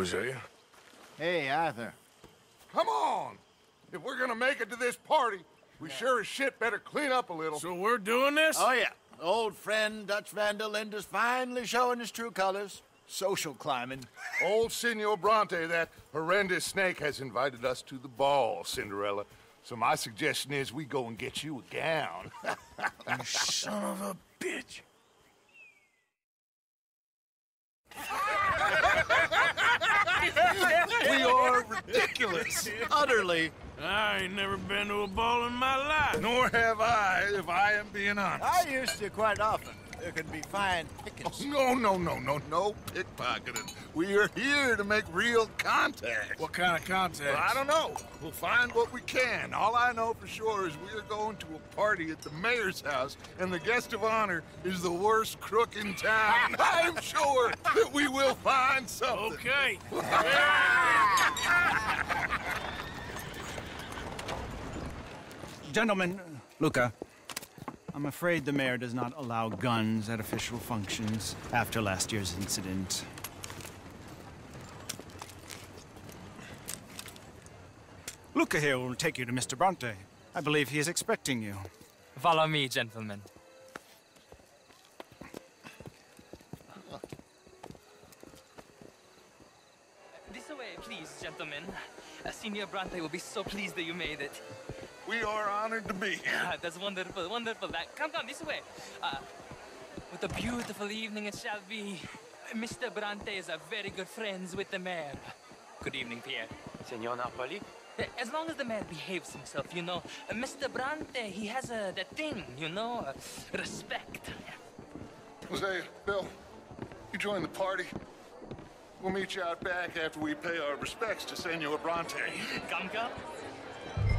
Hosea? Hey, Arthur. Come on! If we're gonna make it to this party, we sure as shit better clean up a little. So we're doing this? Oh, yeah. Old friend Dutch Van der Linde's finally showing his true colors. Social climbing. Old Senor Bronte, that horrendous snake, has invited us to the ball, Cinderella. So my suggestion is we go and get you a gown. You son of a bitch. We are ridiculous. Utterly. I ain't never been to a ball in my life. Nor have I, if I am being honest. I used to quite often. There can be fine pickings. No pickpocketing. We are here to make real contact. What kind of contact? Well, I don't know. We'll find what we can. All I know for sure is we are going to a party at the mayor's house, and the guest of honor is the worst crook in town. I'm sure that we will find something. Okay. Gentlemen, Luca, I'm afraid the mayor does not allow guns at official functions after last year's incident. Luca here will take you to Mr. Bronte. I believe he is expecting you. Follow me, gentlemen. This way, please, gentlemen. Senior Bronte will be so pleased that you made it. We are honored to be here. That's wonderful, wonderful. Come this way. What a beautiful evening it shall be. Mr. Bronte is very good friends with the mayor. Good evening, Pierre. Senor Napoli? As long as the mayor behaves himself, you know. Mr. Bronte, he has that thing, you know, respect. Hosea, Bill, you join the party. We'll meet you out back after we pay our respects to Senor Bronte. Come.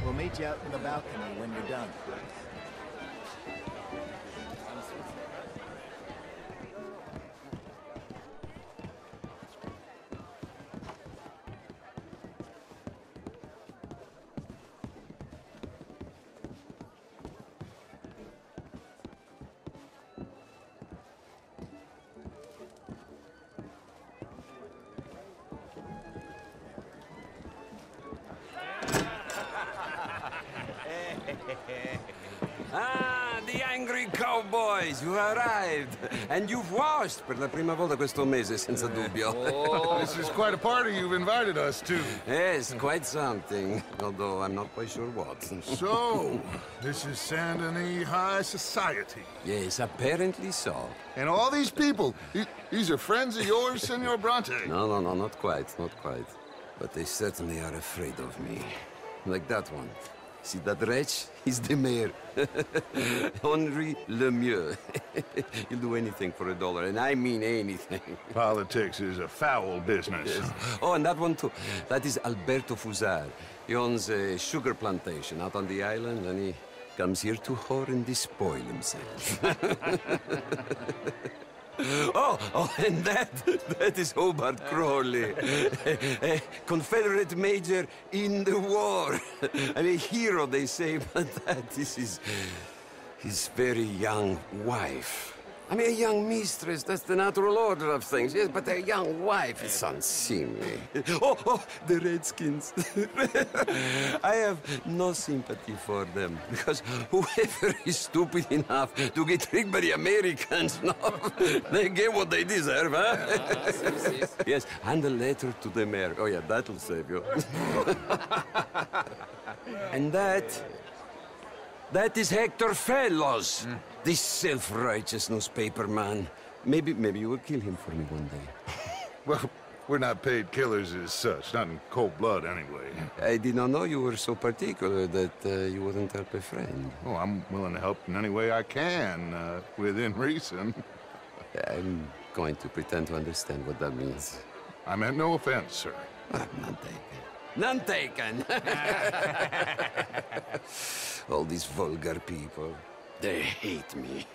We'll meet you out in the balcony when you're done. Ah, the angry cowboys, you arrived. And you've washed per la prima volta questo mese, senza dubbio. This is quite a party you've invited us to. Yes, quite something. Although I'm not quite sure what. So, this is Saint Denis High Society. Yes, apparently so. And all these people, these are friends of yours, Senor Bronte? No, not quite, not quite. But they certainly are afraid of me. Like that one. See that wretch? He's the mayor. Henri Lemieux. He'll do anything for $1, and I mean anything. Politics is a foul business. Yes. Oh, and that one too. That is Alberto Fusar. He owns a sugar plantation out on the island, and he comes here to whore and despoil himself. Oh, and that is Hobart Crawley, a Confederate major in the war. And a hero, they say, but that is his very young wife. I mean, a young mistress, that's the natural order of things, yes, but a young wife is unseemly. Oh, the Redskins. I have no sympathy for them, because whoever is stupid enough to get tricked by the Americans, no, they get what they deserve, huh? Yes, and a letter to the mayor. Oh, yeah, that'll save you. And that is Hector Fellows. This self-righteous newspaper man. Maybe you will kill him for me one day. Well, we're not paid killers as such, not in cold blood anyway. I did not know you were so particular that you wouldn't help a friend. Oh, I'm willing to help in any way I can, within reason. I'm going to pretend to understand what that means. I meant no offense, sir. None taken. None taken! All these vulgar people. They hate me.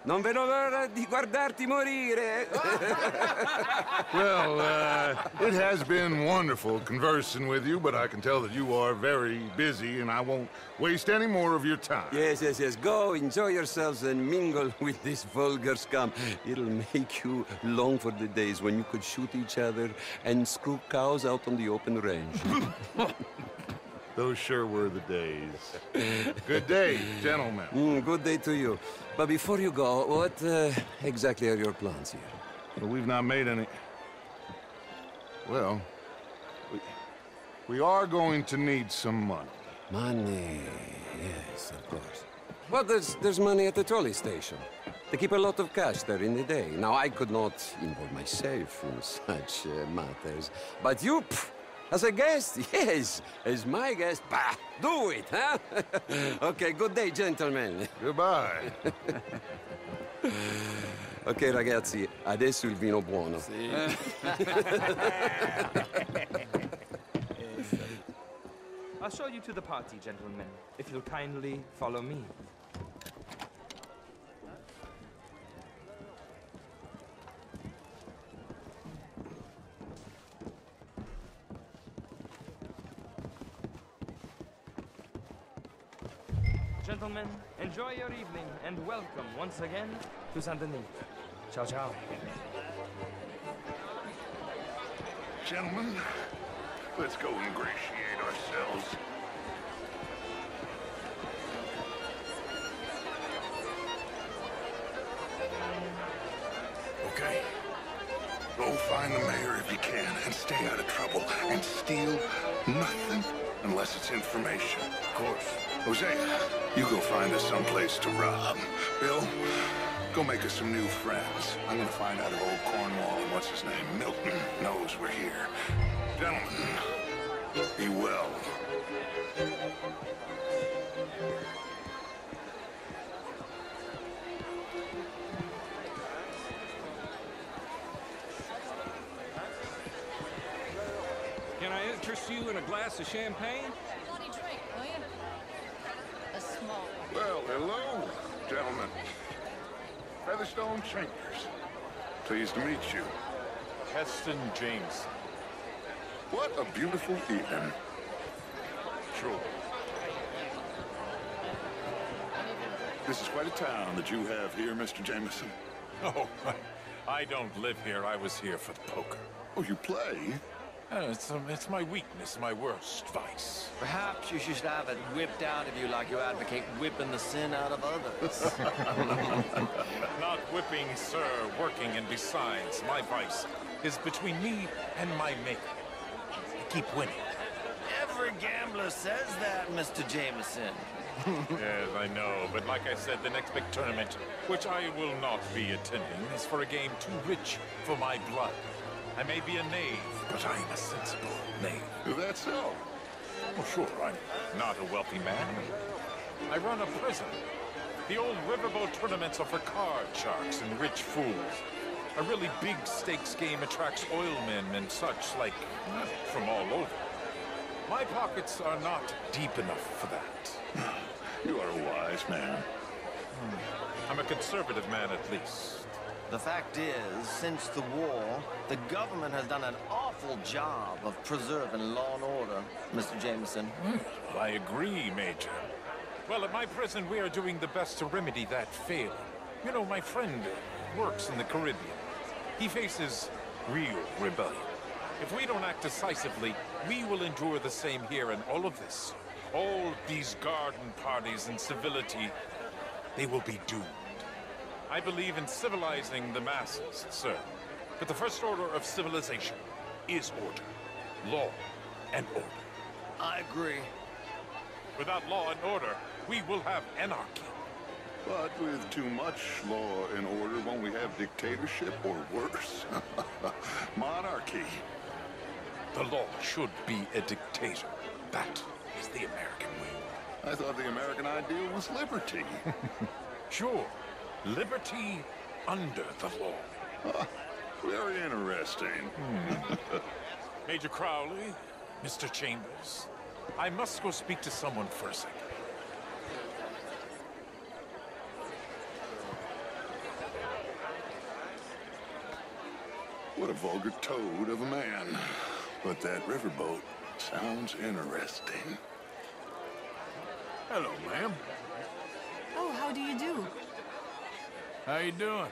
Non vedo l'ora di guardarti morire. Well, it has been wonderful conversing with you, but I can tell that you are very busy, and I won't waste any more of your time. Yes, yes, yes. Go, enjoy yourselves and mingle with this vulgar scum. It'll make you long for the days when you could shoot each other and screw cows out on the open range. Those sure were the days. Good day, gentlemen. Good day to you. But before you go, what exactly are your plans here? Well, we've not made any... Well, we are going to need some money. Money, yes, of course. Well, there's money at the trolley station. They keep a lot of cash there in the day. Now, I could not involve myself in such matters. But you, as a guest, yes, as my guest, bah, do it, huh? Okay, good day, gentlemen. Goodbye. Ok, ragazzi, adesso il vino buono. I'll show you to the party, gentlemen, if you'll kindly follow me. Gentlemen, enjoy your evening and welcome once again to Saint Denis. Ciao, ciao. Gentlemen, let's go ingratiate ourselves. Okay. Go find the mayor if you can and stay out of trouble. And steal nothing unless it's information. Of course. Hosea, you go find us someplace to rob. Bill, go make us some new friends. I'm gonna find out if old Cornwall and what's his name, Milton, knows we're here. Gentlemen, be well. Can I interest you in a glass of champagne? Bloody drink, will you? A small one. Well, hello, gentlemen. Featherstone Chambers. Pleased to meet you. Heston James. What a beautiful evening. Sure. This is quite a town that you have here, Mr. Jameson. Oh, I don't live here. I was here for the poker. Oh, you play? It's my weakness, my worst vice. Perhaps you should have it whipped out of you like you advocate whipping the sin out of others. Not whipping, sir, working, and besides, my vice is between me and my maker. I keep winning. Every gambler says that, Mr. Jameson. Yes, I know, but like I said, the next big tournament, which I will not be attending, is for a game too rich for my blood. I may be a knave, but I am a sensible knave. Is that so? Well, sure, I'm not a wealthy man. I run a prison. The old riverboat tournaments are for card sharks and rich fools. A really big stakes game attracts oilmen and such, like, from all over. My pockets are not deep enough for that. You are a wise man. I'm a conservative man, at least. The fact is, since the war, the government has done an awful job of preserving law and order, Mr. Jameson. Well, I agree, Major. Well, at my prison, we are doing the best to remedy that failing. You know, my friend works in the Caribbean. He faces real rebellion. If we don't act decisively, we will endure the same here, and all of this, all these garden parties and civility, they will be doomed. I believe in civilizing the masses, sir. But the first order of civilization is order. Law and order. I agree. Without law and order, we will have anarchy. But with too much law and order, won't we have dictatorship or worse? Monarchy. The law should be a dictator. That is the American way. I thought the American ideal was liberty. Sure. Liberty under the law. Very interesting. Major Crowley, Mr. Chambers, I must go speak to someone for a second. What a vulgar toad of a man. But that riverboat sounds interesting. Hello, ma'am. Oh, how do you do? How you doing?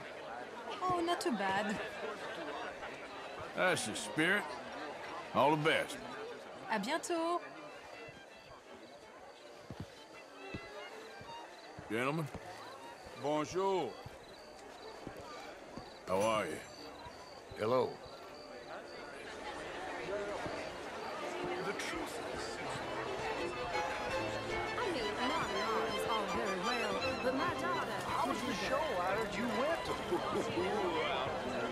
Oh, not too bad. That's the spirit. All the best. À bientôt. Gentlemen. Bonjour. How are you? Hello. The truth is... I mean, not is all very well, but my daughter... How was the show? How did you win?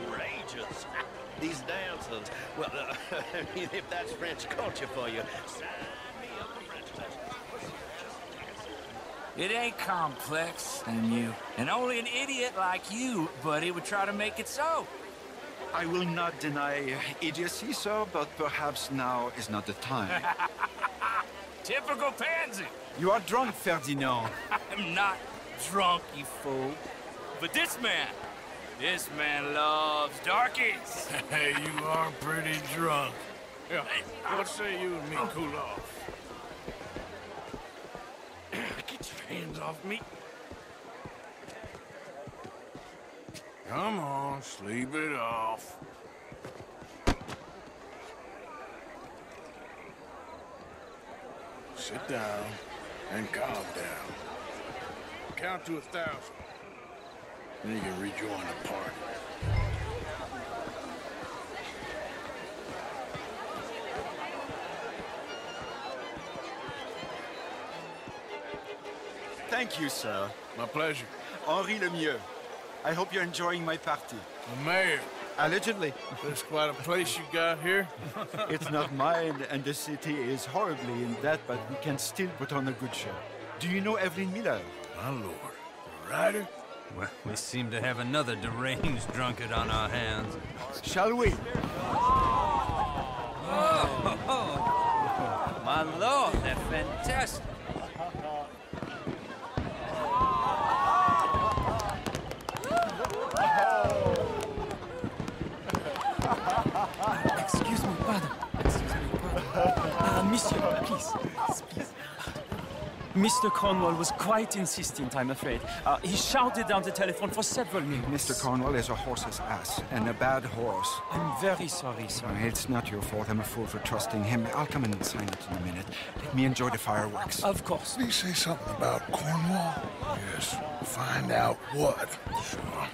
Outrageous. These dancers. Well, I mean, if that's French culture for you, sign me up for French lessons. It ain't complex, and only an idiot like you, buddy, would try to make it so. I will not deny idiocy, sir, but perhaps now is not the time. Typical pansy. You are drunk, Ferdinand. I'm not drunk, you fool. But this man loves darkies. Hey, you are pretty drunk. Yeah, what say you and me cool off? Get your hands off me. Come on, sleep it off. Sit down and calm down. Count to 1,000. Then you can rejoin the party. Thank you, sir. My pleasure. Henri Lemieux. I hope you're enjoying my party. The mayor. Allegedly. There's quite a place you got here. It's not mine, and the city is horribly in debt, but we can still put on a good show. Do you know Evelyn Miller? My lord. The writer? Well, we seem to have another deranged drunkard on our hands. Shall we? Oh, my lord, they're fantastic. Excuse me, pardon. Monsieur, please. Mr. Cornwall was quite insistent, I'm afraid. He shouted down the telephone for several minutes. Mr. Cornwall is a horse's ass, and a bad horse. I'm very sorry, sir. It's not your fault. I'm a fool for trusting him. I'll come in and sign it in a minute. Let me enjoy the fireworks. Of course. Did he say something about Cornwall? Yes. Find out what. Sure.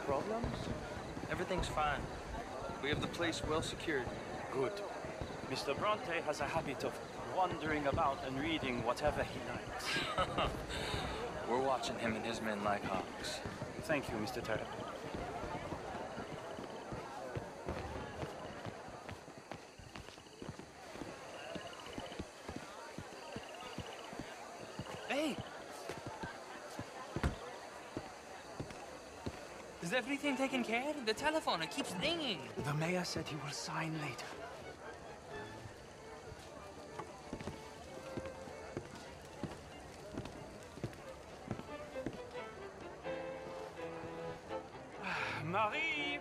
Problems? Everything's fine. We have the place well secured. Good. Mr. Bronte has a habit of wandering about and reading whatever he likes. We're watching him and his men like hawks. Thank you, Mr. Terry. Hey! Is everything taken care of? The telephone, it keeps ringing. The mayor said he will sign later. Marie!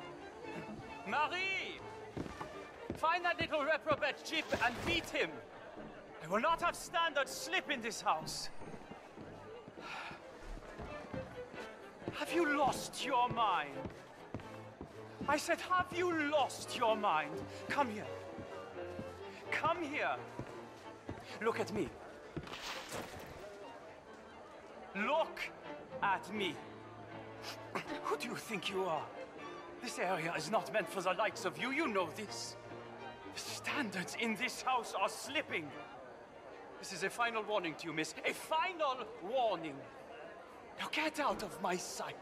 Marie! Find that little reprobate chip and beat him. I will not have standard slip in this house. Have you lost your mind? I said, have you lost your mind? Come here. Come here. Look at me. Look at me. Who do you think you are? This area is not meant for the likes of you. You know this. The standards in this house are slipping. This is a final warning to you, miss. A final warning. Now get out of my sight.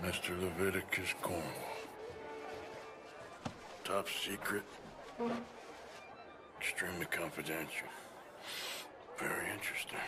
Mr. Leviticus Cornwall. Top secret. Extremely confidential. Very interesting.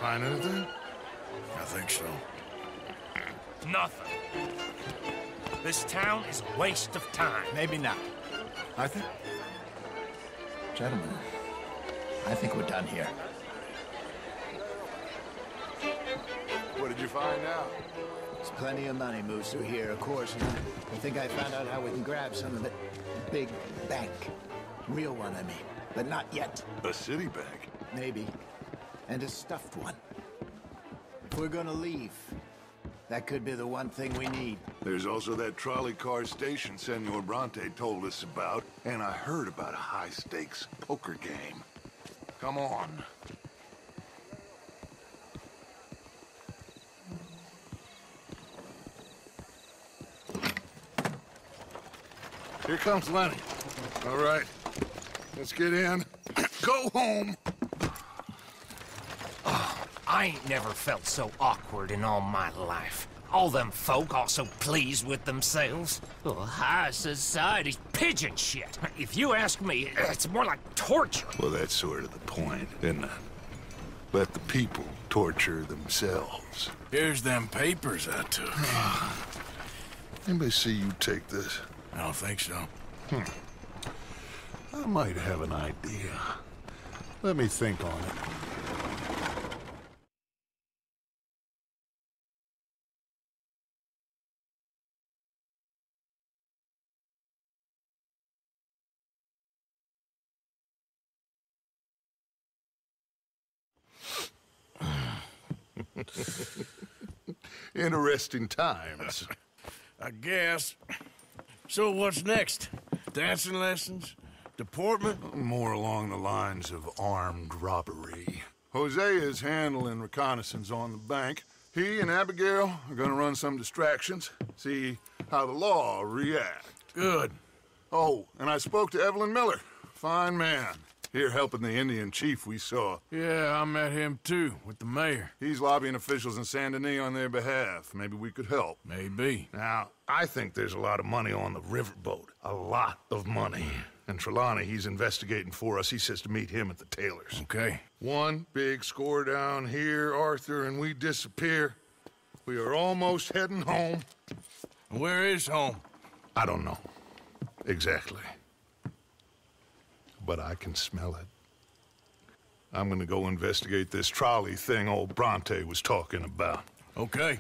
Find anything? I think so. Nothing. This town is a waste of time. Maybe not. I think... Gentlemen, I think we're done here. What did you find out? There's plenty of money moves through here, of course, and I think I found out how we can grab some of it. Big bank. Real one, I mean. But not yet. A city bank? Maybe. And a stuffed one. If we're gonna leave, that could be the one thing we need. There's also that trolley car station Senor Bronte told us about, and I heard about a high-stakes poker game. Come on. Here comes Lenny. All right, let's get in. Go home. I ain't never felt so awkward in all my life. All them folk all so pleased with themselves. Oh, high society's pigeon shit. If you ask me, it's more like torture. Well, that's sort of the point, isn't it? Let the people torture themselves. Here's them papers I took. Anybody see you take this? I don't think so. I might have an idea. Let me think on it. Interesting times. I guess. So what's next? Dancing lessons? Deportment? More along the lines of armed robbery. Jose is handling reconnaissance on the bank. He and Abigail are gonna run some distractions, see how the law reacts. Good. Oh, and I spoke to Evelyn Miller. Fine man. Here helping the Indian chief we saw. Yeah, I met him too, with the mayor. He's lobbying officials in Saint Denis on their behalf. Maybe we could help. Maybe. Now, I think there's a lot of money on the riverboat. A lot of money. And Trelawney, he's investigating for us. He says to meet him at the Taylor's. Okay. One big score down here, Arthur, and we disappear. We are almost heading home. Where is home? I don't know. Exactly. But I can smell it. I'm gonna go investigate this trolley thing old Bronte was talking about. Okay.